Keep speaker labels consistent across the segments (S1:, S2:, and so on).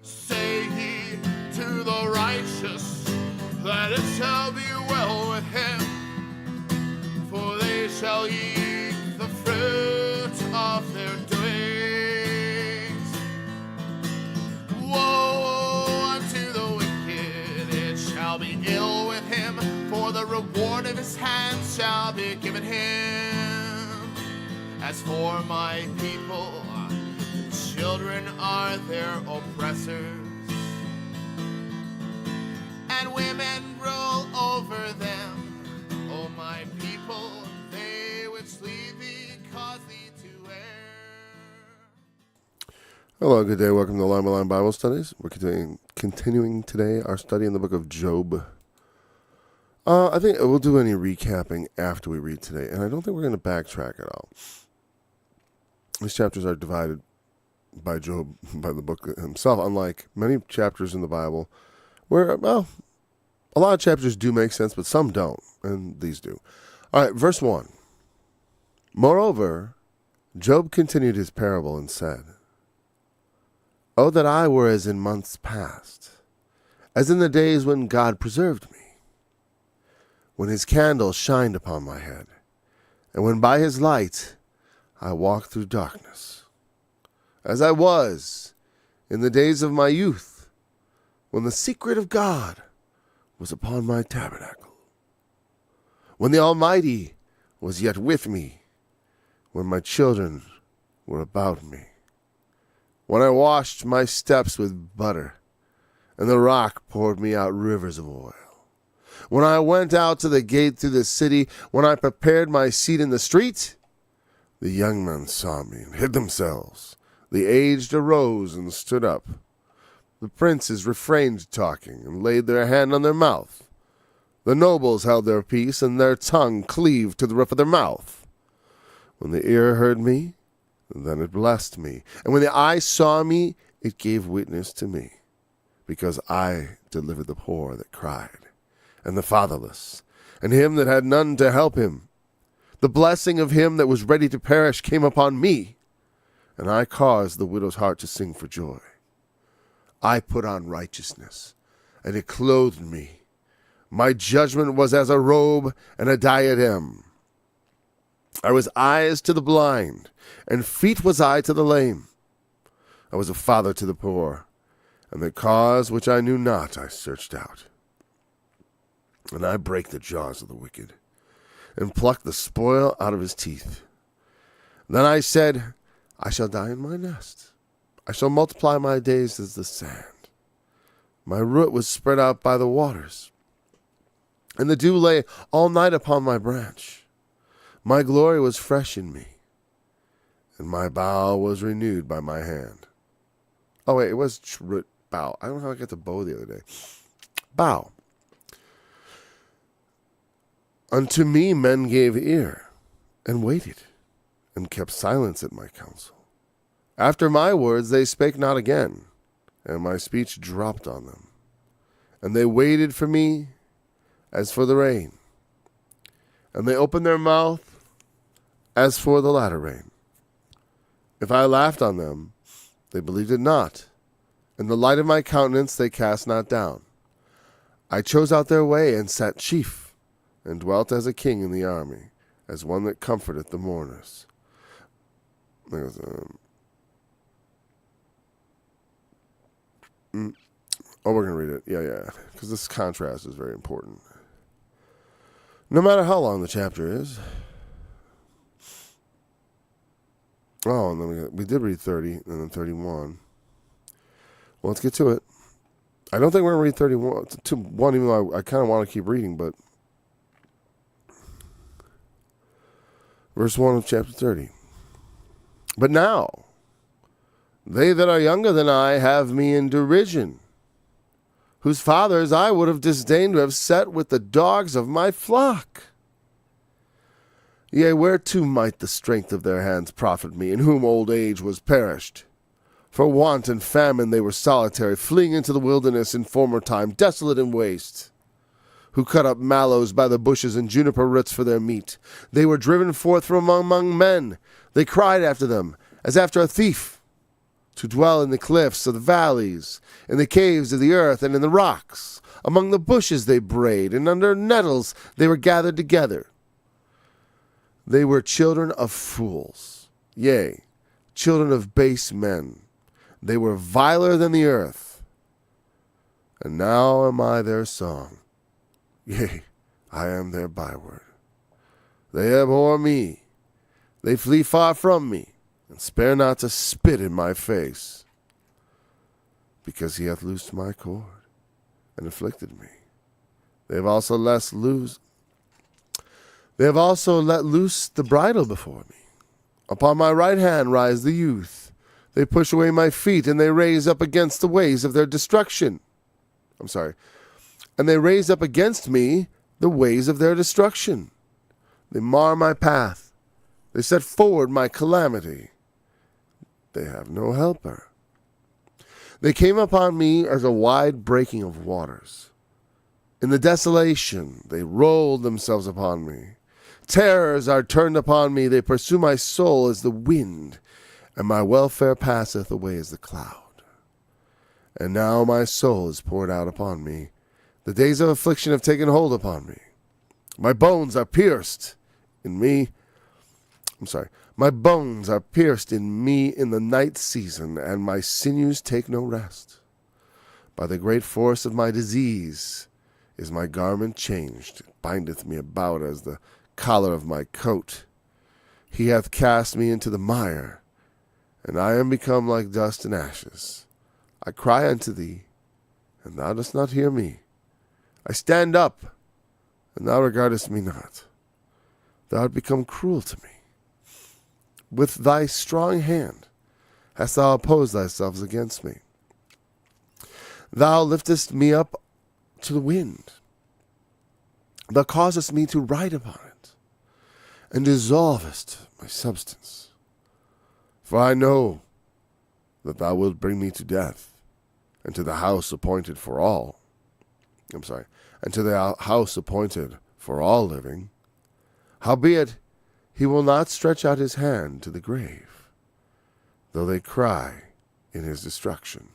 S1: Say ye to the righteous that it shall be well with him, for they shall eat the fruit of their doings. Woe unto the wicked, it shall be ill with him, for the reward of his hands shall be given him. As for my people, children are their oppressors, and women rule over them. O my people, they which lead thee cause thee to err.
S2: Hello, good day. Welcome to Line by Line Bible Studies. We're continuing today our study in the book of Job. I think we'll do any recapping after we read today, and I don't think we're going to backtrack at all. These chapters are divided by Job, by the book himself, unlike many chapters in the Bible where, well, a lot of chapters do make sense, but some don't, and these do. All right, verse 1. Moreover, Job continued his parable and said, "Oh, that I were as in months past, as in the days when God preserved me, when his candle shined upon my head, and when by his light I walked through darkness, as I was in the days of my youth, when the secret of God was upon my tabernacle, when the Almighty was yet with me, when my children were about me, when I washed my steps with butter, and the rock poured me out rivers of oil, when I went out to the gate through the city, when I prepared my seat in the street, the young men saw me and hid themselves. The aged arose and stood up. The princes refrained talking and laid their hand on their mouth. The nobles held their peace, and their tongue cleaved to the roof of their mouth. When the ear heard me, then it blessed me. And when the eye saw me, it gave witness to me, because I delivered the poor that cried, and the fatherless, and him that had none to help him. The blessing of him that was ready to perish came upon me, and I caused the widow's heart to sing for joy. I put on righteousness, and it clothed me. My judgment was as a robe and a diadem. I was eyes to the blind, and feet was I to the lame. I was a father to the poor, and the cause which I knew not I searched out. And I break the jaws of the wicked, and pluck the spoil out of his teeth. Then I said, I shall die in my nest. I shall multiply my days as the sand. My root was spread out by the waters, and the dew lay all night upon my branch. My glory was fresh in me, and my bough was renewed by my hand. Oh, wait, it was root, bough. I don't know how I got the bow the other day. Bough. Unto me men gave ear, and waited, and kept silence at my counsel. After my words they spake not again, and my speech dropped on them. And they waited for me as for the rain, and they opened their mouth as for the latter rain. If I laughed on them, they believed it not, and the light of my countenance they cast not down. I chose out their way, and sat chief, and dwelt as a king in the army, as one that comforteth the mourners. Oh, we're going to read it. Yeah, because this contrast is very important. No matter how long the chapter is. Oh, and then we did read 30, and then 31. Well, let's get to it. I don't think we're going to read 31, to 1, even though I kind of want to keep reading, but verse 1 of chapter 30. But now, they that are younger than I have me in derision, whose fathers I would have disdained to have set with the dogs of my flock. Yea, whereto might the strength of their hands profit me, in whom old age was perished? For want and famine they were solitary, fleeing into the wilderness in former time, desolate and waste. Who cut up mallows by the bushes and juniper roots for their meat. They were driven forth from among men. They cried after them, as after a thief. to dwell in the cliffs of the valleys, in the caves of the earth, and in the rocks. Among the bushes they brayed, and under nettles they were gathered together. They were children of fools, yea, children of base men. They were viler than the earth. And now am I their song, yea, I am their byword. They abhor me, they flee far from me, and spare not to spit in my face, because he hath loosed my cord and afflicted me. They have also let loose the bridle before me. Upon my right hand rise the youth. They push away my feet, and they raise up against the ways of their destruction. And they raise up against me the ways of their destruction. They mar my path. They set forward my calamity. They have no helper. They came upon me as a wide breaking of waters. In the desolation they rolled themselves upon me. Terrors are turned upon me. They pursue my soul as the wind, and my welfare passeth away as the cloud. And now my soul is poured out upon me. The days of affliction have taken hold upon me. My bones are pierced in me. My bones are pierced in me in the night season, and my sinews take no rest. By the great force of my disease is my garment changed. It bindeth me about as the collar of my coat. He hath cast me into the mire, and I am become like dust and ashes. I cry unto thee, and thou dost not hear me. I stand up, and thou regardest me not. Thou art become cruel to me. With thy strong hand hast thou opposed thyself against me. Thou liftest me up to the wind. Thou causest me to ride upon it, and dissolvest my substance. For I know that thou wilt bring me to death, and to the house appointed for all. And to the house appointed for all living. Howbeit, he will not stretch out his hand to the grave, though they cry in his destruction.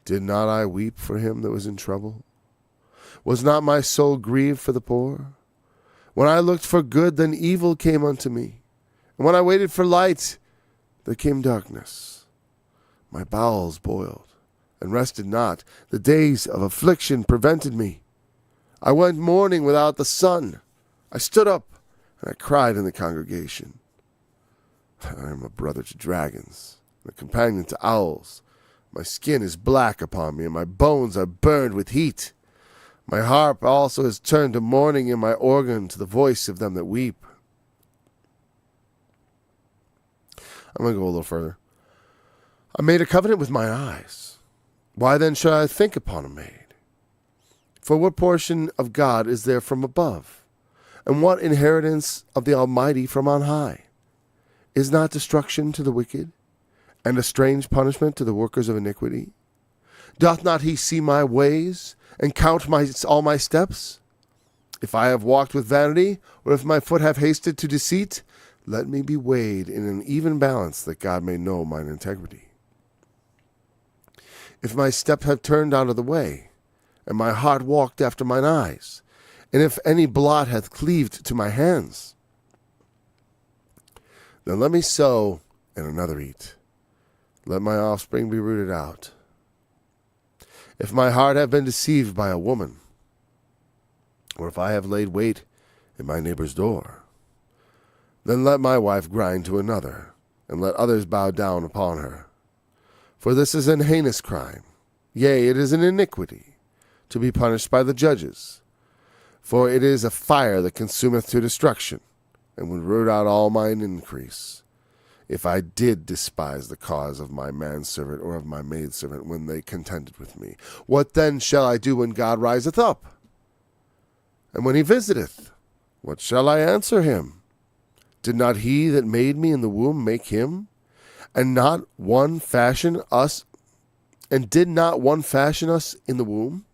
S2: Did not I weep for him that was in trouble? Was not my soul grieved for the poor? When I looked for good, then evil came unto me. And when I waited for light, there came darkness. My bowels boiled, and rested not. The days of affliction prevented me. I went mourning without the sun. I stood up, and I cried in the congregation. I am a brother to dragons, and a companion to owls. My skin is black upon me, and my bones are burned with heat. My harp also is turned to mourning, and my organ to the voice of them that weep. I'm going to go a little further. I made a covenant with my eyes. Why then should I think upon a maid? For what portion of God is there from above? And what inheritance of the Almighty from on high? Is not destruction to the wicked, and a strange punishment to the workers of iniquity? Doth not he see my ways, and count all my steps? If I have walked with vanity, or if my foot have hasted to deceit, let me be weighed in an even balance, that God may know mine integrity. If my step have turned out of the way, and my heart walked after mine eyes, and if any blot hath cleaved to my hands, then let me sow and another eat. Let my offspring be rooted out. If my heart have been deceived by a woman, or if I have laid wait in my neighbor's door, then let my wife grind to another, and let others bow down upon her. For this is an heinous crime, yea, it is an iniquity, to be punished by the judges. For it is a fire that consumeth to destruction, and would root out all mine increase. If I did despise the cause of my manservant or of my maidservant when they contended with me, what then shall I do when God riseth up? And when he visiteth, what shall I answer him? Did not he that made me in the womb make him? And not one fashion us, and did not one fashion us in the womb?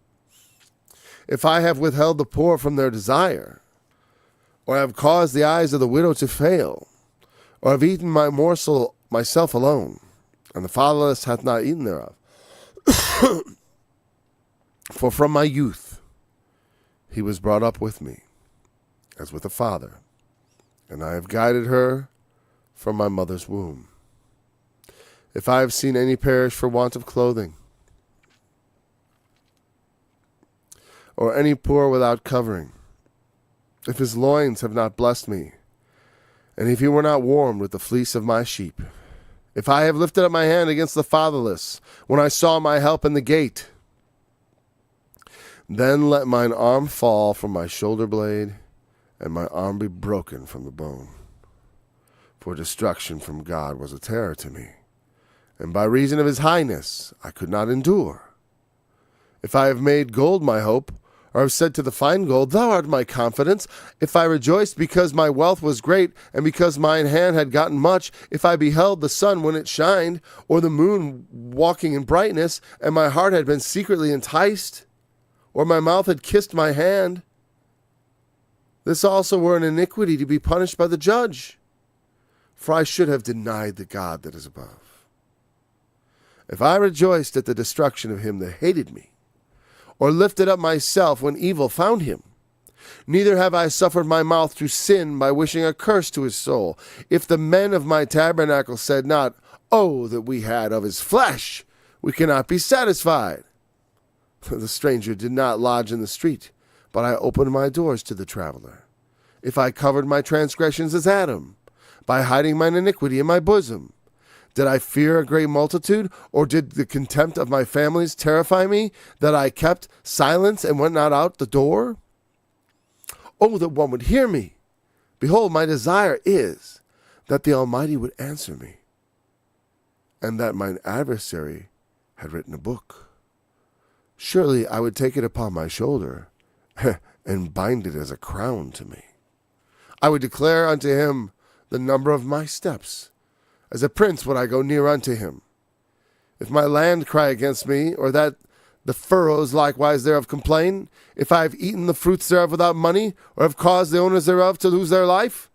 S2: If I have withheld the poor from their desire, or have caused the eyes of the widow to fail, or have eaten my myself alone, and the fatherless hath not eaten thereof. For from my youth he was brought up with me, as with a father, and I have guided her from my mother's womb. If I have seen any perish for want of clothing, or any poor without covering, if his loins have not blessed me, and if he were not warmed with the fleece of my sheep, if I have lifted up my hand against the fatherless, when I saw my help in the gate, then let mine arm fall from my shoulder blade, and my arm be broken from the bone. For destruction from God was a terror to me, and by reason of his highness I could not endure. If I have made gold my hope, or have said to the fine gold, Thou art my confidence, if I rejoiced because my wealth was great, and because mine hand had gotten much, if I beheld the sun when it shined, or the moon walking in brightness, and my heart had been secretly enticed, or my mouth had kissed my hand, this also were an iniquity to be punished by the judge. For I should have denied the God that is above. If I rejoiced at the destruction of him that hated me, or lifted up myself when evil found him, neither have I suffered my mouth to sin by wishing a curse to his soul. If the men of my tabernacle said not, Oh, that we had of his flesh, we cannot be satisfied. The stranger did not lodge in the street, but I opened my doors to the traveler. If I covered my transgressions as Adam, by hiding mine iniquity in my bosom, did I fear a great multitude, or did the contempt of my families terrify me, that I kept silence and went not out the door? Oh, that one would hear me! Behold, my desire is that the Almighty would answer me, and that mine adversary had written a book. Surely I would take it upon my shoulder, and bind it as a crown to me. I would declare unto him the number of my steps. As a prince would I go near unto him. If my land cry against me, or that the furrows likewise thereof complain, if I have eaten the fruits thereof without money, or have caused the owners thereof to lose their life,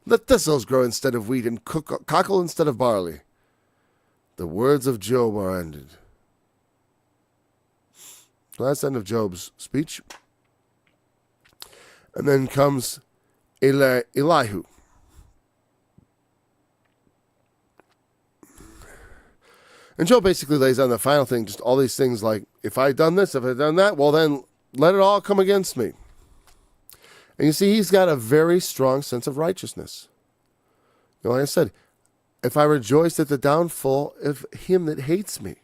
S2: let thistles grow instead of wheat, and cockle instead of barley. The words of Job are ended. So that's the end of Job's speech. And then comes Elihu. And Job basically lays down the final thing, just all these things like, if I'd done this, if I'd done that, well then let it all come against me. And you see, he's got a very strong sense of righteousness. You know, like I said, if I rejoiced at the downfall of him that hates me.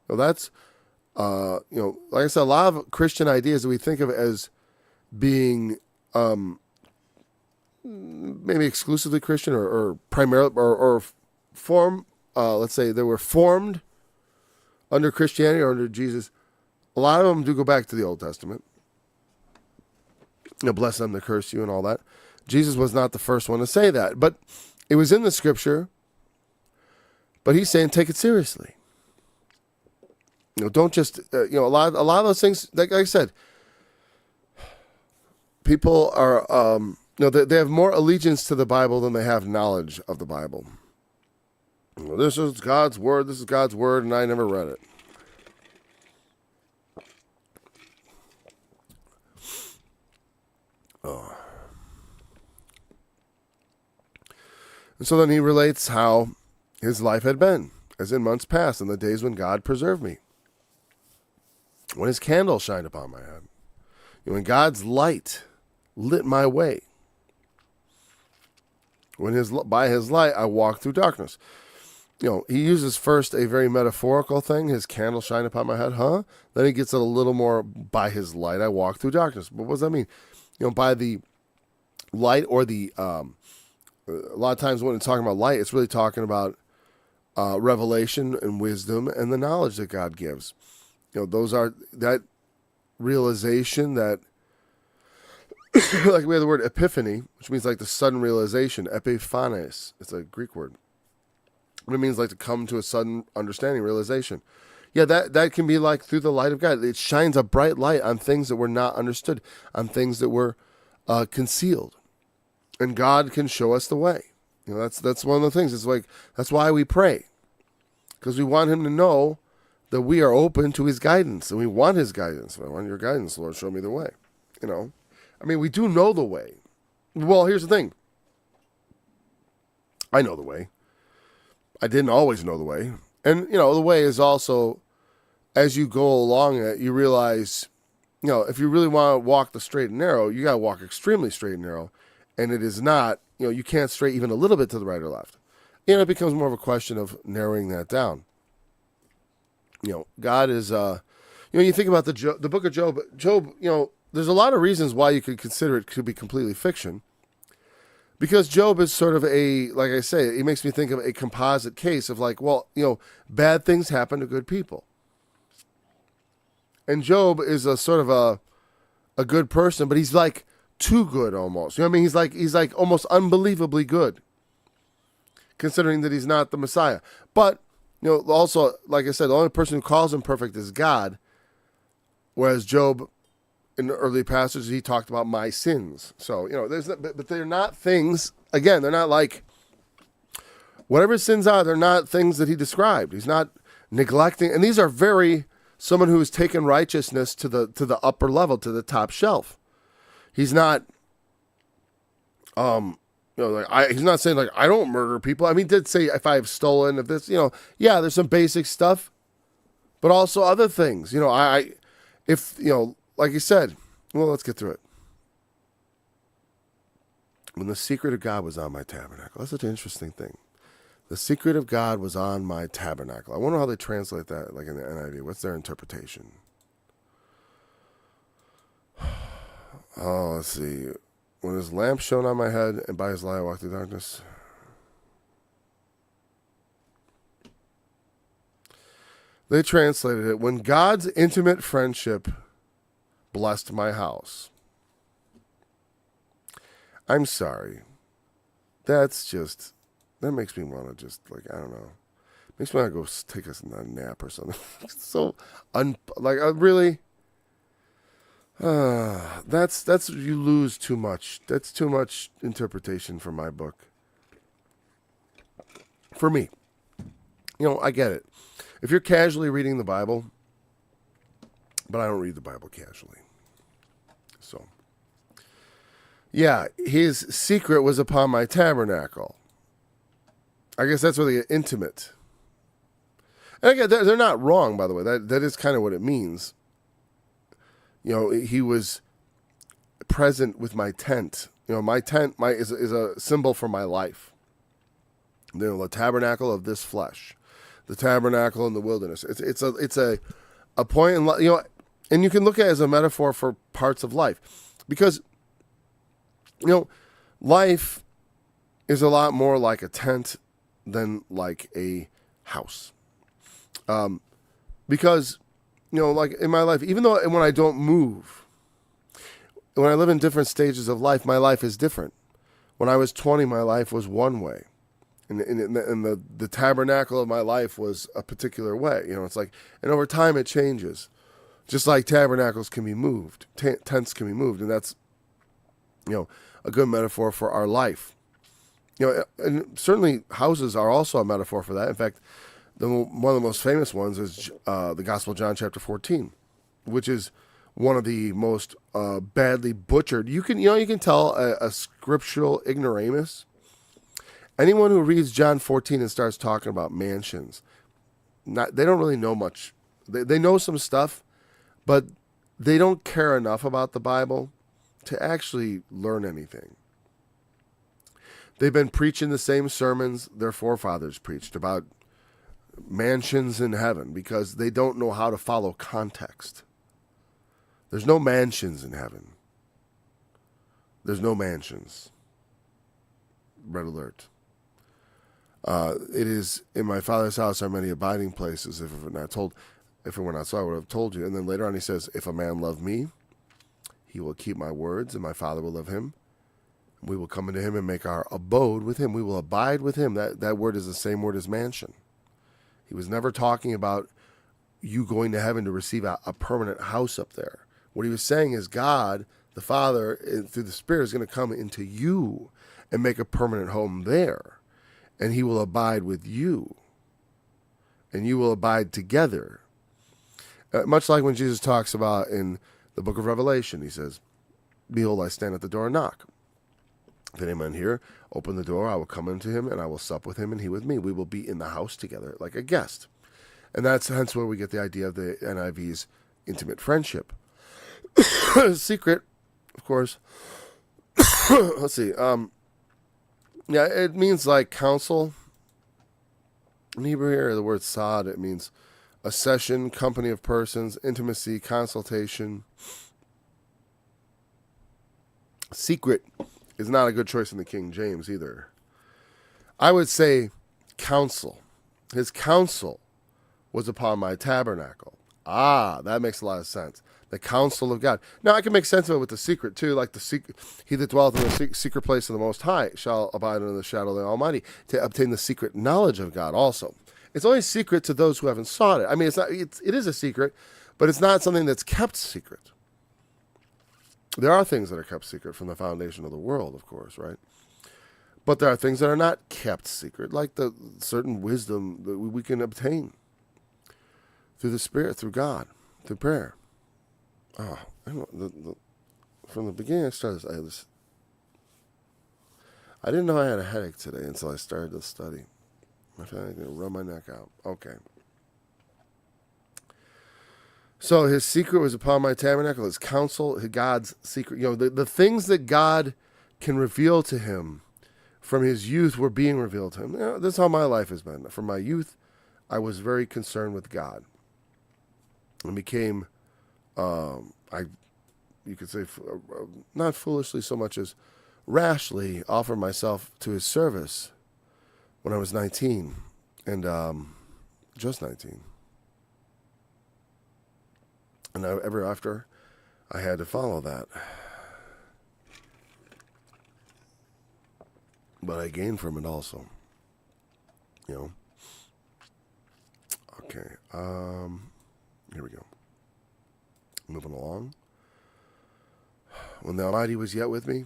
S2: Well, that's, like I said, a lot of Christian ideas that we think of as being maybe exclusively Christian or primarily, or form, let's say they were formed under Christianity or under Jesus. A lot of them do go back to the Old Testament. You know, bless them that curse you and all that. Jesus was not the first one to say that, but it was in the scripture. But he's saying, take it seriously. You know, don't just, a lot of those things, like I said, people are, they have more allegiance to the Bible than they have knowledge of the Bible. Well, this is God's word, and I never read it. Oh. And so then he relates how his life had been, as in months past, in the days when God preserved me, when his candle shined upon my head, when God's light lit my way, when by his light I walked through darkness. You know, he uses first a very metaphorical thing, his candle shine upon my head, Then he gets it a little more, by his light I walk through darkness. But what does that mean? You know, by the light, or the, a lot of times when it's talking about light, it's really talking about revelation and wisdom and the knowledge that God gives. You know, those are, that realization, that, like we have the word epiphany, which means like the sudden realization, epiphanes, it's a Greek word. It means like to come to a sudden understanding, realization. Yeah, that can be like through the light of God. It shines a bright light on things that were not understood, on things that were concealed. And God can show us the way. That's one of the things. It's like, that's why we pray, because we want him to know that we are open to his guidance, and we want his guidance. I want your guidance, Lord. Show me the way. We do know the way. Well, here's the thing. I know the way. I didn't always know the way. And, the way is also, as you go along it, you realize, if you really want to walk the straight and narrow, you got to walk extremely straight and narrow. And it is not, you can't stray even a little bit to the right or left. It becomes more of a question of narrowing that down. God is, you think about the book of Job. Job, there's a lot of reasons why you could consider it could be completely fiction. Because Job is sort of like I say, it makes me think of a composite case of bad things happen to good people. And Job is a sort of a good person, but he's like too good almost. He's like almost unbelievably good, considering that he's not the Messiah. But, also, like I said, the only person who calls him perfect is God, whereas Job, in the early passages, he talked about my sins. So, but they're not things, again, they're not like, whatever his sins are, they're not things that he described. He's not neglecting, and these are someone who has taken righteousness to the upper level, to the top shelf. He's not, he's not saying I don't murder people. He did say if I've stolen, if this, there's some basic stuff, but also other things. Like you said, well, let's get through it. When the secret of God was on my tabernacle, that's such an interesting thing. The secret of God was on my tabernacle. I wonder how they translate that, like in the NIV. What's their interpretation? Oh, let's see. When his lamp shone on my head, and by his light I walked through darkness. They translated it, when God's intimate friendship blessed my house. I'm sorry. That makes me want to just, I don't know. Makes me want to go take a nap or something. So, really? That's you lose too much. That's too much interpretation for my book. For me. I get it. If you're casually reading the Bible, but I don't read the Bible casually. So, yeah, his secret was upon my tabernacle. I guess that's really intimate. And again, they're not wrong, by the way. That is kind of what it means. He was present with my tent. My tent is a symbol for my life. The tabernacle of this flesh, the tabernacle in the wilderness. It's a point in life, and you can look at it as a metaphor for parts of life, because life is a lot more like a tent than like a house. Because like in my life, even though when I don't move, when I live in different stages of life, my life is different. When I was 20, my life was one way. And the tabernacle of my life was a particular way. It's like, and over time it changes. Just like tabernacles can be moved, tents can be moved. And that's, a good metaphor for our life. And certainly houses are also a metaphor for that. In fact, one of the most famous ones is the Gospel of John chapter 14, which is one of the most badly butchered. You can tell a scriptural ignoramus. Anyone who reads John 14 and starts talking about mansions, they don't really know much. They know some stuff, but they don't care enough about the Bible to actually learn anything. They've been preaching the same sermons their forefathers preached about mansions in heaven because they don't know how to follow context. There's no mansions in heaven. There's no mansions. Red alert. It is, in my Father's house are many abiding places. If it were not so, I would have told you. And then later on he says, if a man love me, he will keep my words, and my Father will love him. We will come into him and make our abode with him. We will abide with him. That word is the same word as mansion. He was never talking about you going to heaven to receive a permanent house up there. What he was saying is God, the Father, through the Spirit, is going to come into you and make a permanent home there. And he will abide with you. And you will abide together. Much like when Jesus talks about in the book of Revelation, he says, behold, I stand at the door and knock. If any man here, open the door, I will come unto him, and I will sup with him, and he with me. We will be in the house together like a guest. And that's hence where we get the idea of the NIV's intimate friendship. Secret, of course. Let's see. Yeah, it means like counsel. In Hebrew here, the word sod, it means a session, company of persons, intimacy, consultation. Secret is not a good choice in the King James either. I would say counsel. His counsel was upon my tabernacle. Ah, that makes a lot of sense. The counsel of God. Now, I can make sense of it with the secret, too. Like the secret, he that dwelleth in the secret place of the Most High shall abide under the shadow of the Almighty, to obtain the secret knowledge of God also. It's only secret to those who haven't sought it. I mean, it is a secret, but it's not something that's kept secret. There are things that are kept secret from the foundation of the world, of course, right? But there are things that are not kept secret, like the certain wisdom that we can obtain through the Spirit, through God, through prayer. Oh, from the beginning I started, I didn't know I had a headache today until I started to study. I feel like I'm going to run my neck out. Okay. So his secret was upon my tabernacle, his counsel, God's secret. You know, the things that God can reveal to him from his youth were being revealed to him. You know, this is how my life has been. From my youth, I was very concerned with God. And became, you could say, not foolishly so much as rashly offered myself to his service when I was 19. And just 19. And ever after, I had to follow that. But I gained from it also. You know. Okay. Here we go. Moving along. When the Almighty was yet with me,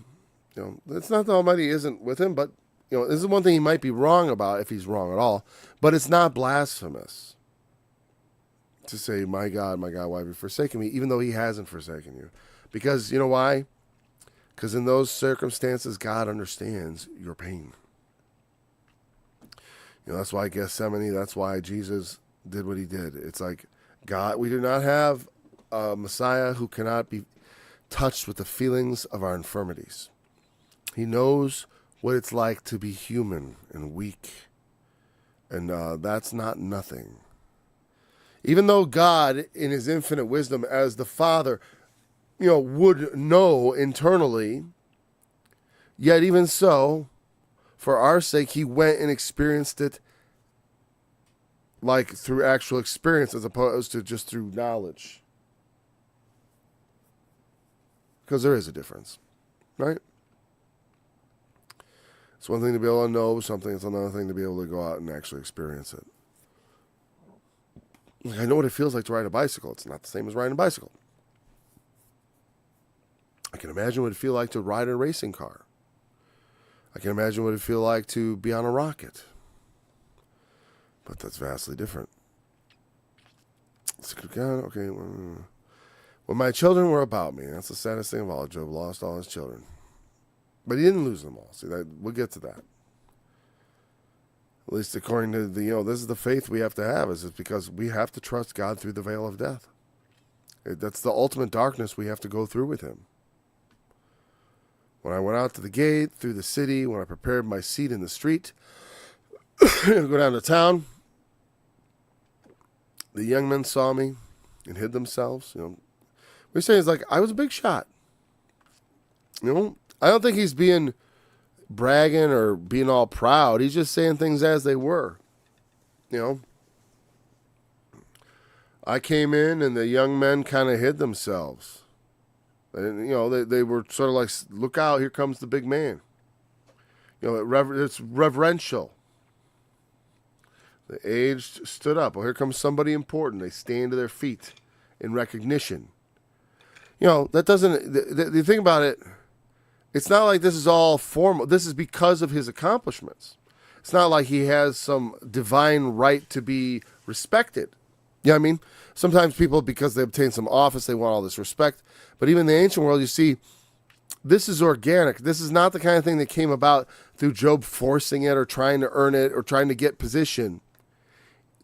S2: you know, it's not the Almighty isn't with him, but, you know, this is one thing he might be wrong about, if he's wrong at all, but it's not blasphemous to say, my God, why have you forsaken me, even though he hasn't forsaken you. Because, you know why? Because in those circumstances, God understands your pain. You know, that's why Gethsemane, that's why Jesus did what he did. It's like, God, we do not have a Messiah who cannot be touched with the feelings of our infirmities. He knows what it's like to be human and weak. And that's not nothing. Even though God, in his infinite wisdom as the Father, you know, would know internally, yet even so, for our sake, he went and experienced it like through actual experience as opposed to just through knowledge. Because there is a difference, right? It's one thing to be able to know something. It's another thing to be able to go out and actually experience it. Like, I know what it feels like to ride a bicycle. It's not the same as riding a bicycle. I can imagine what it feels like to ride a racing car. I can imagine what it feels like to be on a rocket. But that's vastly different. Okay. When my children were about me, that's the saddest thing of all. Job lost all his children. But he didn't lose them all. See, we'll get to that. At least according to the, this is the faith we have to have, is it's because we have to trust God through the veil of death. That's the ultimate darkness we have to go through with him. When I went out to the gate, through the city, when I prepared my seat in the street, go down to town, the young men saw me and hid themselves. What he's saying is, like, I was a big shot. I don't think he's being bragging or being all proud. He's just saying things as they were. I came in and the young men kind of hid themselves. And, they were sort of like, look out, here comes the big man. It's reverential. The aged stood up. Well, here comes somebody important. They stand to their feet in recognition. That doesn't, the thing about it, It's not like this is all formal. This is because of his accomplishments. It's not like he has some divine right to be respected. You know what I mean? Sometimes people, because they obtain some office, they want all this respect. But even in the ancient world, you see, this is organic. This is not the kind of thing that came about through Job forcing it or trying to earn it or trying to get position.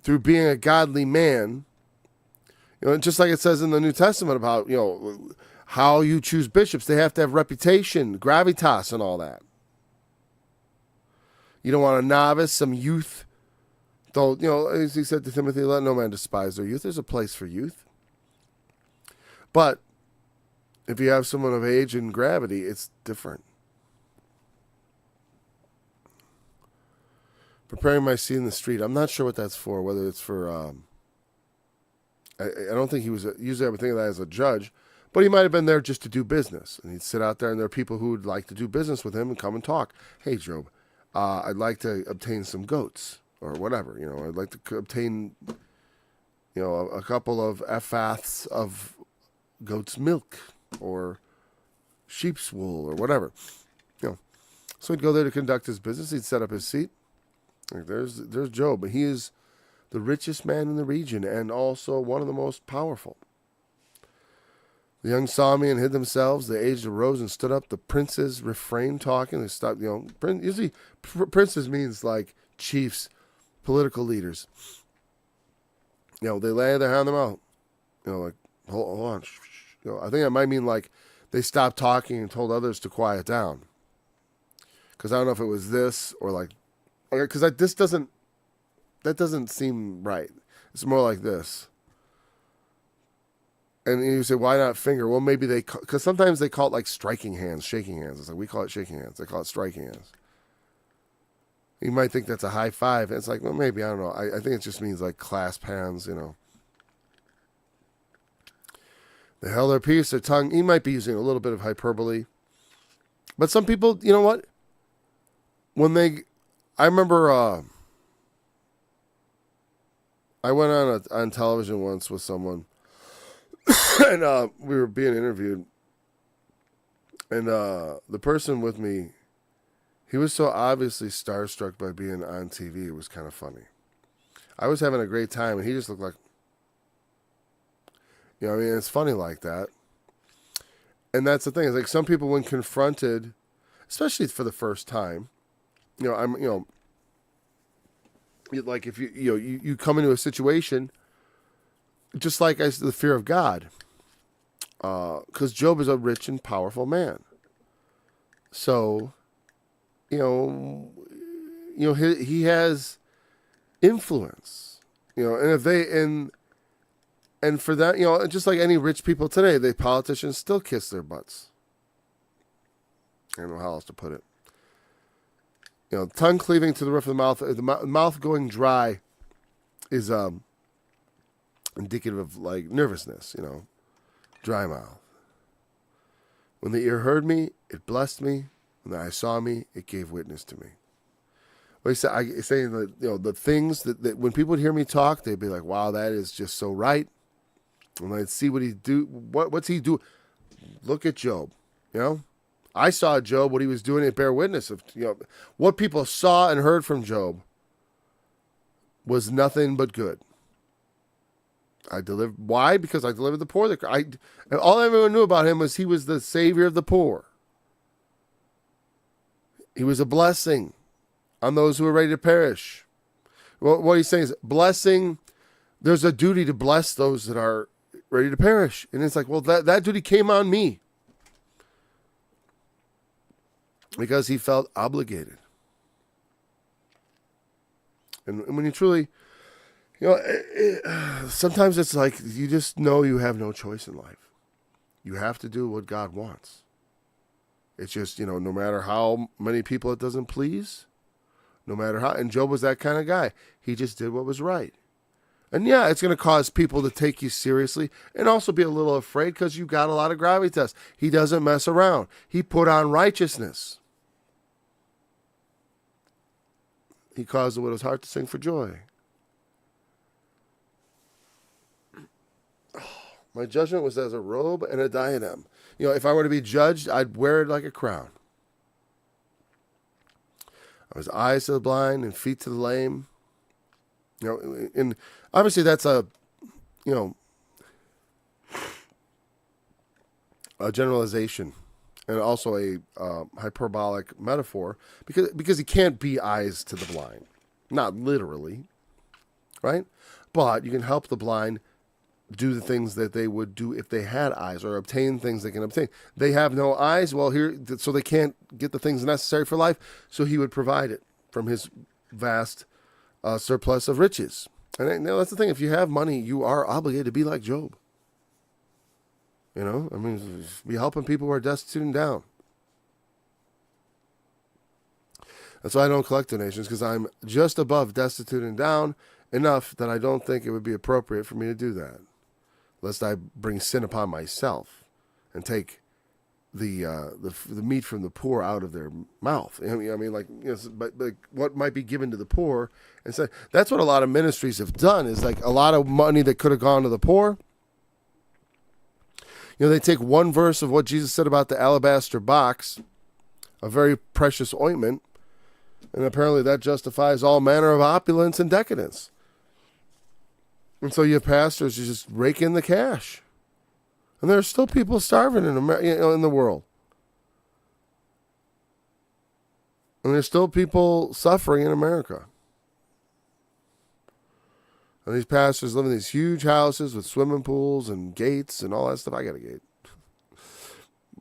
S2: Through being a godly man, just like it says in the New Testament about, how you choose bishops, they have to have reputation, gravitas, and all that. You don't want a novice, some youth. Though, as he said to Timothy, let no man despise their youth. There's a place for youth. But if you have someone of age and gravity, it's different. Preparing my seat in the street. I'm not sure what that's for, whether it's for... I don't think he was... Usually I would think of that as a judge. But he might have been there just to do business. And he'd sit out there, and there are people who would like to do business with him and come and talk. Hey, Job, I'd like to obtain some goats or whatever. I'd like to obtain, a couple of ephahs of goat's milk or sheep's wool or whatever. So he'd go there to conduct his business. He'd set up his seat. Like there's Job. He is the richest man in the region and also one of the most powerful. The young saw me and hid themselves. The aged arose and stood up. The princes refrained talking. They stopped. Usually princes means like chiefs, political leaders. They lay their hand on their mouth. Like hold on. I think that might mean like they stopped talking and told others to quiet down. Because I don't know if it was this or like, because that doesn't seem right. It's more like this. And you say, why not finger? Well, maybe because sometimes they call it like striking hands, shaking hands. It's like we call it shaking hands. They call it striking hands. You might think that's a high five. It's like, well, maybe, I don't know. I think it just means like clasp hands, They held their peace, their tongue. He might be using a little bit of hyperbole. But some people, you know what? I remember I went on television once with someone. And we were being interviewed, and the person with me, he was so obviously starstruck by being on TV. It was kind of funny. I was having a great time, and he just looked like, it's funny like that. And that's the thing. It's like some people, when confronted, especially for the first time, like if you come into a situation. Just like the fear of God, because Job is a rich and powerful man. So, he has influence. And if and for that, just like any rich people today, the politicians still kiss their butts. I don't know how else to put it. Tongue cleaving to the roof of the mouth going dry is indicative of like nervousness, dry mouth. When the ear heard me, it blessed me. When the eye saw me, it gave witness to me. What he said, saying that the things that when people would hear me talk, they'd be like, "Wow, that is just so right." And I'd see what he do. What's he do? Look at Job. I saw Job, what he was doing. It bear witness of what people saw and heard from Job was nothing but good. I delivered. Why? Because I delivered the poor. All everyone knew about him was he was the savior of the poor. He was a blessing on those who were ready to perish. Well, what he's saying is blessing. There's a duty to bless those that are ready to perish, and it's like, well, that duty came on me because he felt obligated. And when you truly. Sometimes it's like you just know you have no choice in life. You have to do what God wants. It's just, no matter how many people it doesn't please, no matter how. And Job was that kind of guy. He just did what was right. And yeah, it's going to cause people to take you seriously and also be a little afraid because you got a lot of gravitas. He doesn't mess around. He put on righteousness. He caused the widow's heart to sing for joy. My judgment was as a robe and a diadem. if I were to be judged, I'd wear it like a crown. I was eyes to the blind and feet to the lame. And obviously that's a generalization and also a hyperbolic metaphor because he can't be eyes to the blind, not literally, right? But you can help the blind do the things that they would do if they had eyes, or obtain things they can obtain. They have no eyes, so they can't get the things necessary for life, so he would provide it from his vast surplus of riches. And that's the thing, if you have money, you are obligated to be like Job. Be helping people who are destitute and down. That's why I don't collect donations, because I'm just above destitute and down enough that I don't think it would be appropriate for me to do that, lest I bring sin upon myself and take the meat from the poor out of their mouth. But what might be given to the poor, and so that's what a lot of ministries have done. Is like a lot of money that could have gone to the poor. They take one verse of what Jesus said about the alabaster box, a very precious ointment, and apparently that justifies all manner of opulence and decadence. And so you have pastors who just rake in the cash. And there are still people starving in in the world. And there's still people suffering in America. And these pastors live in these huge houses with swimming pools and gates and all that stuff. I got a gate.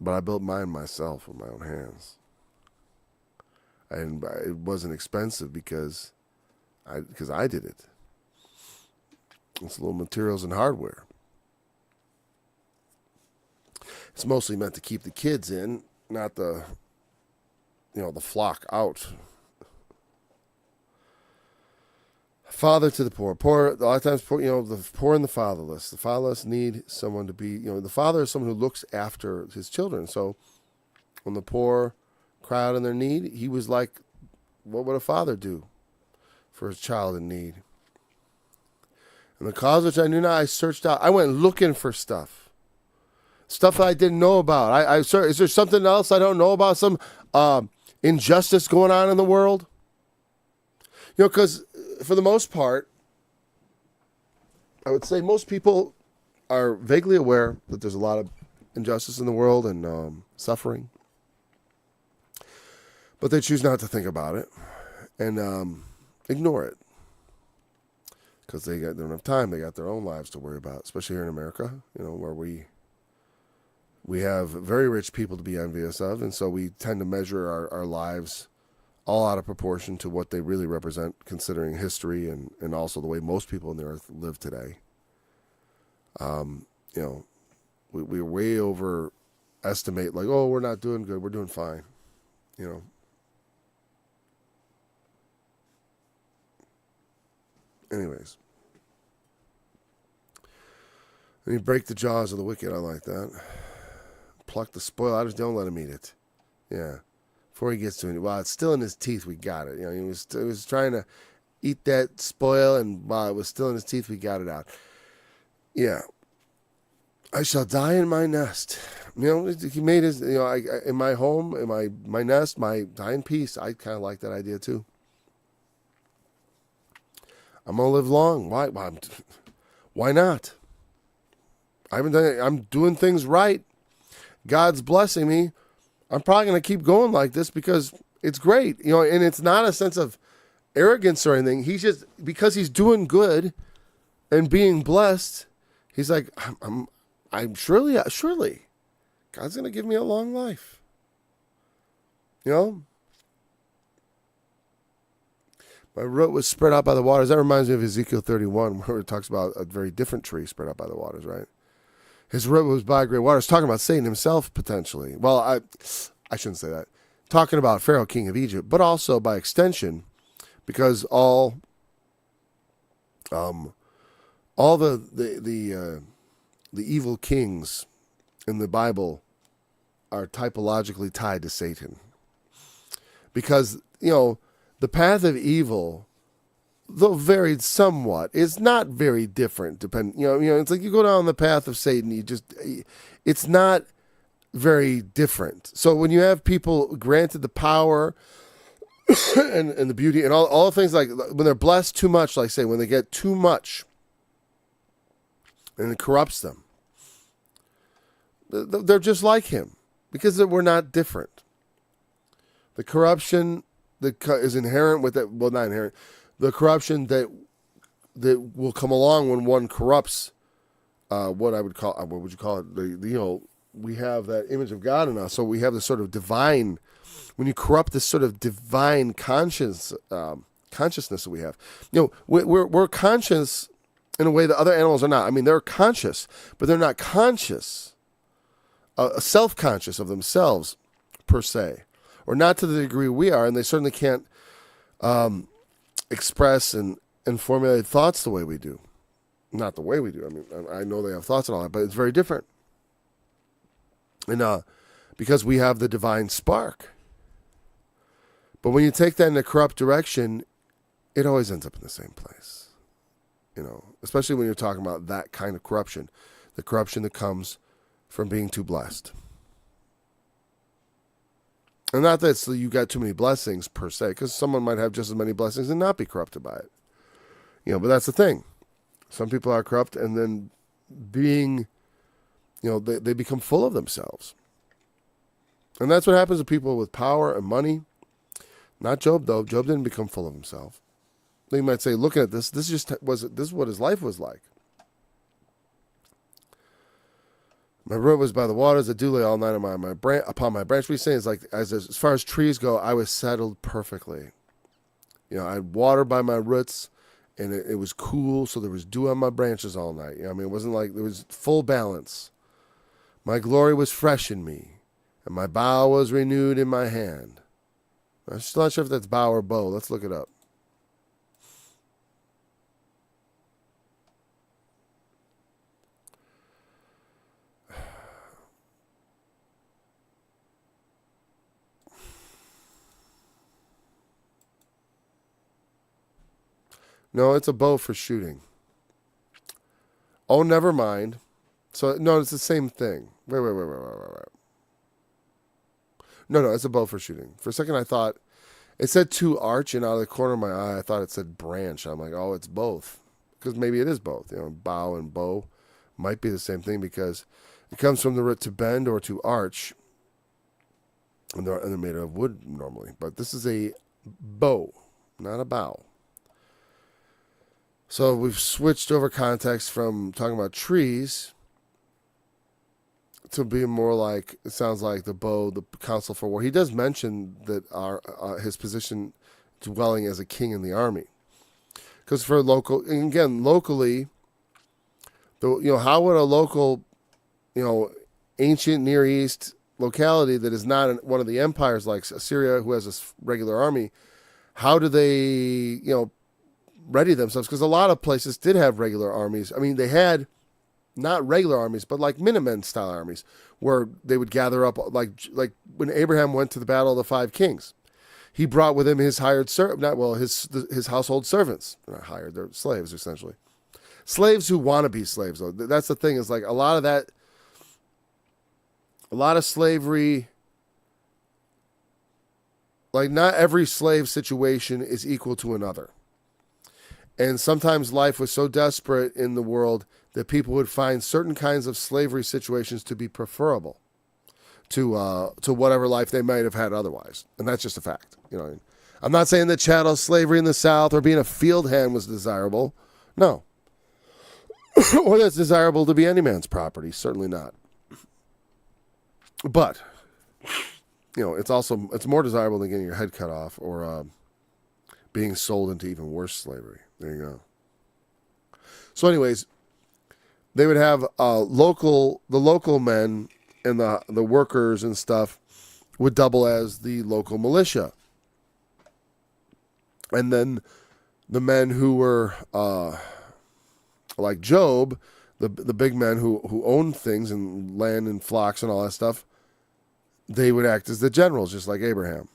S2: But I built mine myself with my own hands. And it wasn't expensive because I did it. It's little materials and hardware. It's mostly meant to keep the kids in, not the flock out. Father to the poor. A lot of times, the poor and the fatherless. The fatherless need someone to be, the father is someone who looks after his children. So when the poor cry out in their need, he was like, what would a father do for his child in need? And the cause which I knew not, I searched out. I went looking for stuff that I didn't know about. Is there something else I don't know about? Some injustice going on in the world? Because for the most part, I would say most people are vaguely aware that there's a lot of injustice in the world and suffering. But they choose not to think about it and ignore it. Because they don't have time. They got their own lives to worry about, especially here in America, where we have very rich people to be envious of. And so we tend to measure our lives all out of proportion to what they really represent, considering history and also the way most people on the earth live today. We way overestimate, like, oh, we're not doing good, we're doing fine, Anyways. And you break the jaws of the wicked, I like that. Pluck the spoil out, just don't let him eat it. Yeah. Before he gets to it, while it's still in his teeth, we got it. He was trying to eat that spoil, and while it was still in his teeth, we got it out. Yeah. I shall die in my nest. He made his, in my home, in my nest, my die in peace. I kind of like that idea too. I'm going to live long. Why? Why not? I haven't done it. I'm doing things right. God's blessing me. I'm probably going to keep going like this because it's great. And it's not a sense of arrogance or anything. He's just, because he's doing good and being blessed, he's like, I'm surely God's going to give me a long life. My root was spread out by the waters. That reminds me of Ezekiel 31, where it talks about a very different tree spread out by the waters, right? His root was by great waters. Talking about Satan himself, potentially. Well, I shouldn't say that. Talking about Pharaoh, king of Egypt, but also by extension, because all the evil kings in the Bible are typologically tied to Satan. Because, the path of evil, though varied somewhat, is not very different. It's like you go down the path of Satan. It's not very different. So when you have people granted the power and the beauty and all the things, like when they're blessed too much, like say when they get too much and it corrupts them, they're just like him because we're not different. The corruption that is inherent with that, well, not inherent, the corruption that will come along when one corrupts what I would call, what would you call it? We have that image of God in us, so we have this sort of divine. When you corrupt this sort of divine consciousness that we have, we're conscious in a way that other animals are not. I mean, they're conscious, but they're not conscious, self-conscious of themselves per se, or not to the degree we are, and they certainly can't express and formulate thoughts the way we do. Not the way we do. I mean, I know they have thoughts and all that, but it's very different. And because we have the divine spark. But when you take that in a corrupt direction, it always ends up in the same place. Especially when you're talking about that kind of corruption, the corruption that comes from being too blessed. And not that you got too many blessings per se, because someone might have just as many blessings and not be corrupted by it. But that's the thing. Some people are corrupt and then being, they become full of themselves. And that's what happens to people with power and money. Not Job, though. Job didn't become full of himself. You might say, looking at this, this is what his life was like. My room was by the waters, the dew lay all night upon my branch. What he's saying is, like, as far as trees go, I was settled perfectly. I had water by my roots, and it was cool, so there was dew on my branches all night. It wasn't like there was full balance. My glory was fresh in me, and my bow was renewed in my hand. I'm still not sure if that's bow or bow. Let's look it up. No, it's a bow for shooting. Oh, never mind. So, no, it's the same thing. Wait. No, it's a bow for shooting. For a second, I thought it said to arch, and out of the corner of my eye, I thought it said branch. I'm like, oh, it's both. Because maybe it is both. Bow and bow might be the same thing because it comes from the root to bend or to arch. And they're made of wood normally. But this is a bow, not a bow. So we've switched over context from talking about trees to be more like, it sounds like the bow, the counsel for war. He does mention that his position dwelling as a king in the army. Because for locally, how would a local, ancient Near East locality that is not one of the empires like Assyria, who has a regular army, how do they, ready themselves? Because a lot of places did have regular armies. I mean, they had not regular armies, but like Minutemen style armies, where they would gather up, like when Abraham went to the battle of the 5 kings, he brought with him his hired his household servants. They're not hired; they're slaves essentially. Slaves who want to be slaves, though. That's the thing. Is like a lot of slavery. Like not every slave situation is equal to another. And sometimes life was so desperate in the world that people would find certain kinds of slavery situations to be preferable to whatever life they might have had otherwise. And that's just a fact. I'm not saying that chattel slavery in the South or being a field hand was desirable. No. Or that's desirable to be any man's property. Certainly not. But, it's more desirable than getting your head cut off or being sold into even worse slavery. There you go. So anyways, they would have the local men and the workers and stuff would double as the local militia. And then the men who were like Job, the big men who owned things and land and flocks and all that stuff, they would act as the generals, just like Abraham.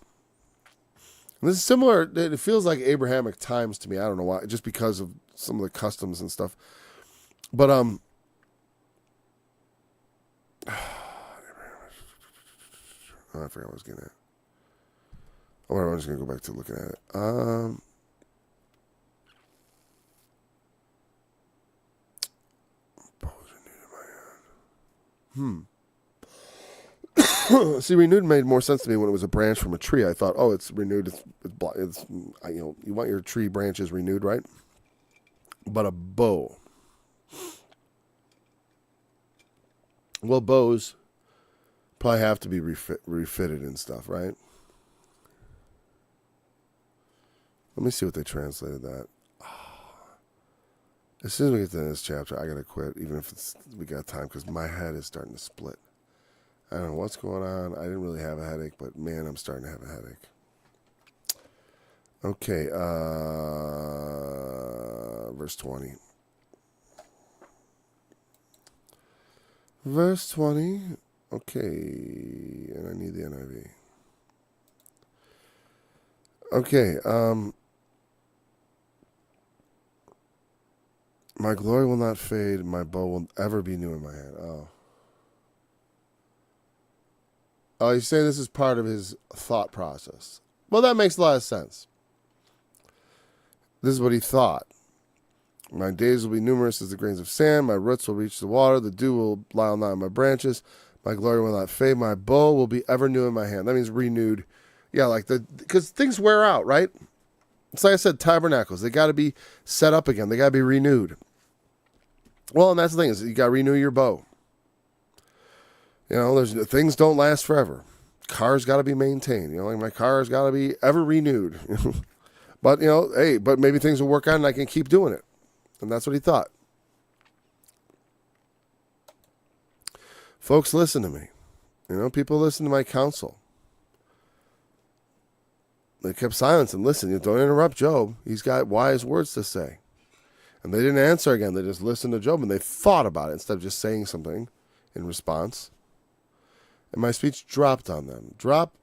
S2: And this is similar. It feels like Abrahamic times to me. I don't know why, just because of some of the customs and stuff. But Oh, I forgot what I was getting at. Oh, whatever, I'm just going to go back to looking at it. See, renewed made more sense to me when it was a branch from a tree. I thought, oh, it's renewed. It's you want your tree branches renewed, right? But a bow. Well, bows probably have to be refitted and stuff, right? Let me see what they translated that. As soon as we get to this chapter, I gotta quit, even if we got time, because my head is starting to split. I don't know what's going on. I didn't really have a headache, but man, I'm starting to have a headache. Okay, verse 20. Verse 20. Okay, and I need the NIV. Okay, my glory will not fade, my bow will ever be new in my hand. Oh, he's saying this is part of his thought process. Well, that makes a lot of sense. This is what he thought. My days will be numerous as the grains of sand. My roots will reach the water. The dew will lie all night on my branches. My glory will not fade. My bow will be ever new in my hand. That means renewed. Yeah, because things wear out, right? It's like I said, tabernacles. They got to be set up again. They got to be renewed. Well, and that's the thing is you got to renew your bow. Things don't last forever. Cars got to be maintained. Like my car's got to be ever renewed. But, but maybe things will work out and I can keep doing it. And that's what he thought. Folks, listen to me. People listen to my counsel. They kept silence and listened. Don't interrupt Job. He's got wise words to say. And they didn't answer again. They just listened to Job and they thought about it instead of just saying something in response. And my speech dropped on them. Drop.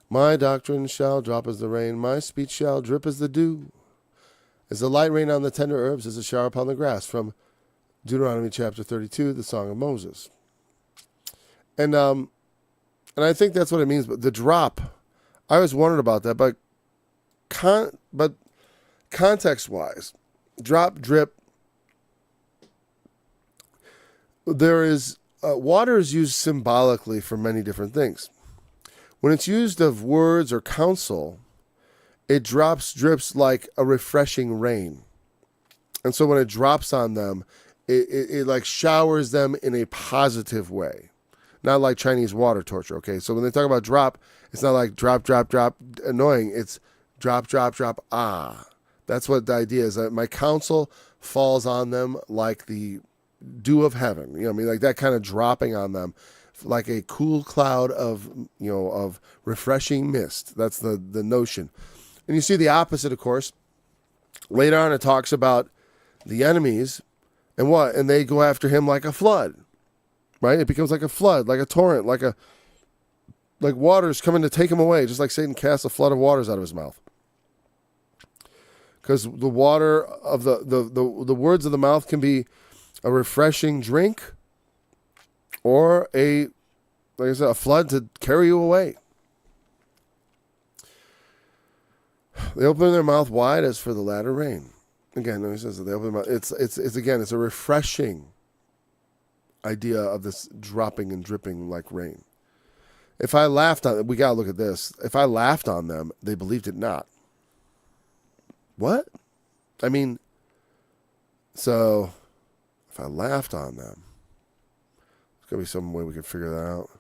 S2: My doctrine shall drop as the rain. My speech shall drip as the dew. As the light rain on the tender herbs, as a shower upon the grass. From Deuteronomy chapter 32, the Song of Moses. And I think that's what it means. But the drop, I always wondered about that. But context-wise, drop, drip, there is water is used symbolically for many different things. When it's used of words or counsel, it drips like a refreshing rain. And so when it drops on them, it like showers them in a positive way. Not like Chinese water torture, okay? So when they talk about drop, it's not like drop, drop, drop, annoying. It's drop, drop, drop, ah. That's what the idea is. That my counsel falls on them like the dew of heaven. Like that kind of dropping on them, like a cool cloud of, of refreshing mist. That's the notion. And you see the opposite, of course. Later on, it talks about the enemies and what? And they go after him like a flood, right? It becomes like a flood, like a torrent, like waters coming to take him away, just like Satan casts a flood of waters out of his mouth. Because the water of the words of the mouth can be a refreshing drink or like I said, a flood to carry you away. They open their mouth wide as for the latter rain. Again, he says that they open their mouth. It's a refreshing idea of this dropping and dripping like rain. If I laughed on we gotta look at this. If I laughed on them, they believed it not. What? So if I laughed on them, there's gotta be some way we can figure that out.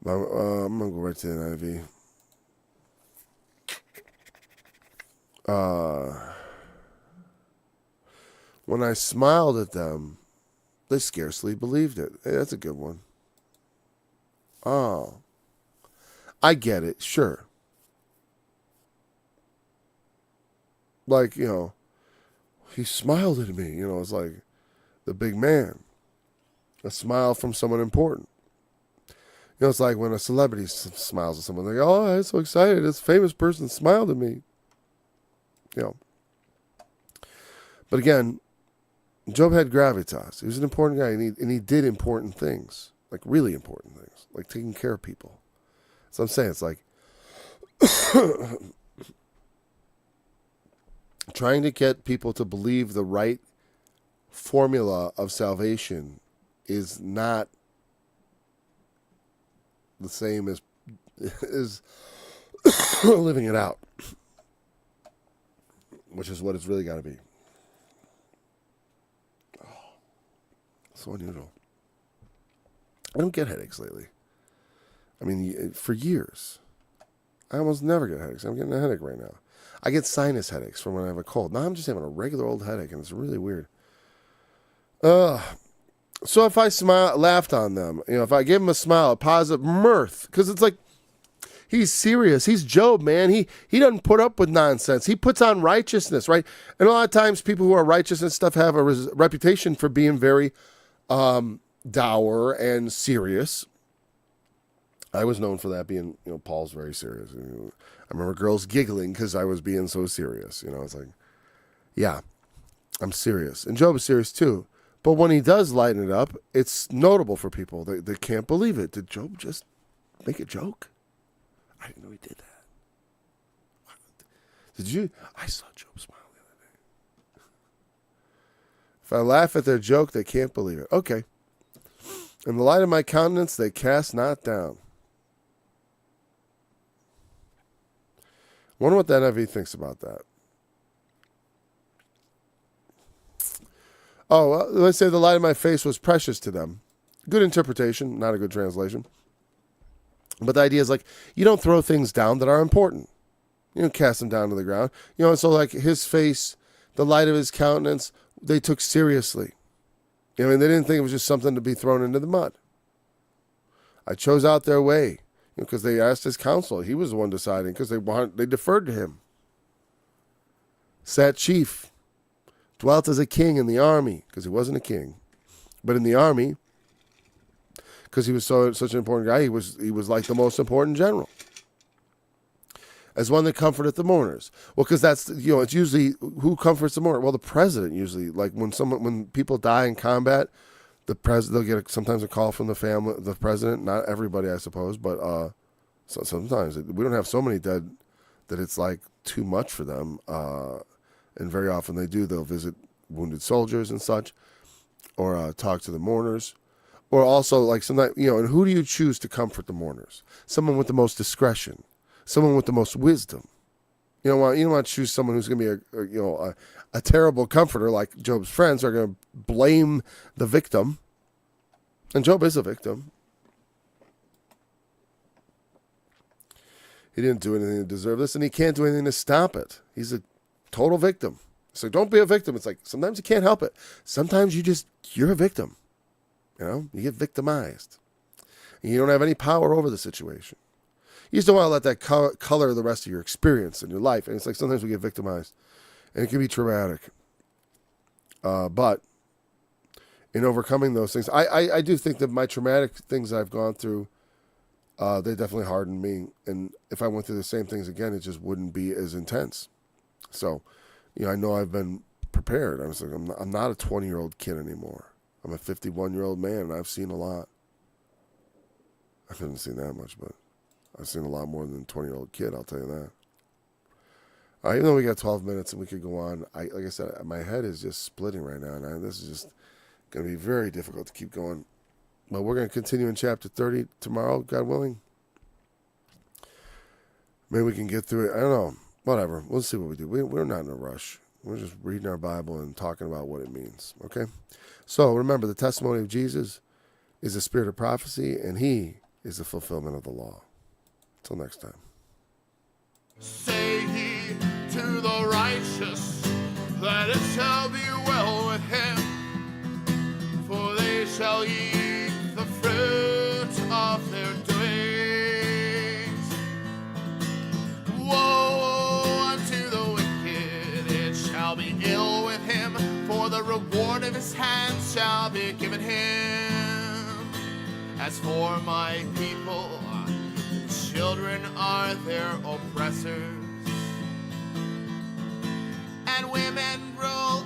S2: I'm gonna go right to the NIV. When I smiled at them, they scarcely believed it. Hey, that's a good one. Oh, I get it. Sure. Like, he smiled at me. It's like the big man. A smile from someone important. It's like when a celebrity smiles at someone. They go, oh, I'm so excited. This famous person smiled at me. But again, Job had gravitas. He was an important guy, and he did important things. like really important things, like taking care of people. So I'm saying it's like trying to get people to believe the right formula of salvation is not the same as living it out, which is what it's really got to be. Oh, so unusual. I don't get headaches lately. I mean, for years, I almost never get headaches. I'm getting a headache right now. I get sinus headaches from when I have a cold. Now I'm just having a regular old headache, and it's really weird. So if I laughed on them, if I gave them a smile, a positive mirth, because it's like, he's serious. He's Job, man. He doesn't put up with nonsense. He puts on righteousness, right? And a lot of times people who are righteous and stuff have a reputation for being very dour and serious. I was known for that, being, Paul's very serious. I remember girls giggling because I was being so serious. It's like, yeah, I'm serious. And Job is serious too. But when he does lighten it up, it's notable for people. They can't believe it. Did Job just make a joke? I didn't know he did that. Did you? I saw Job smile the other day. If I laugh at their joke, they can't believe it. Okay. In the light of my countenance, they cast not down. Wonder what that NIV thinks about that. Oh, well, let's say the light of my face was precious to them. Good interpretation, not a good translation. But the idea is like, you don't throw things down that are important. You don't cast them down to the ground. So like his face, the light of his countenance, they took seriously. They didn't think it was just something to be thrown into the mud. I chose out their way, because they asked his counsel. He was the one deciding, because they deferred to him. Sat chief, dwelt as a king in the army, because he wasn't a king, but in the army, because he was such an important guy, he was like the most important general. As one that comforteth the mourners. Well, because that's, it's usually, who comforts the mourner? Well, the president usually, like when people die in combat, they'll get sometimes a call from the family, the president. Not everybody, I suppose, but so sometimes we don't have so many dead that it's like too much for them. And very often they'll visit wounded soldiers and such, or talk to the mourners. Or also, like, sometimes, and who do you choose to comfort the mourners? Someone with the most discretion. Someone with the most wisdom. You don't want to choose someone who's going to be a terrible comforter, like Job's friends are going to blame the victim. And Job is a victim. He didn't do anything to deserve this, and he can't do anything to stop it. He's a total victim. So don't be a victim. It's like, sometimes you can't help it. Sometimes you're a victim. You get victimized. And you don't have any power over the situation. You just don't want to let that color the rest of your experience in your life. And it's like, sometimes we get victimized. And it can be traumatic. But in overcoming those things, I do think that my traumatic things I've gone through, they definitely hardened me. And if I went through the same things again, it just wouldn't be as intense. So, I know I've been prepared. I was like, I'm not a 20-year-old kid anymore. I'm a 51-year-old man, and I've seen a lot. I haven't seen that much, but I've seen a lot more than a 20-year-old kid, I'll tell you that. Even though we got 12 minutes and we could go on, like I said, my head is just splitting right now, and this is just going to be very difficult to keep going. But we're going to continue in chapter 30 tomorrow, God willing. Maybe we can get through it. I don't know. Whatever. We'll see what we do. We're not in a rush. We're just reading our Bible and talking about what it means, okay? So remember, the testimony of Jesus is the spirit of prophecy, and he is the fulfillment of the law. Until next time.
S1: Say ye to the righteous that it shall be well with him, for they shall eat the fruit of their doings. Woe unto the wicked, it shall be ill with him, for the reward of his hands shall be given him. As for my people, children are their oppressors, and women rule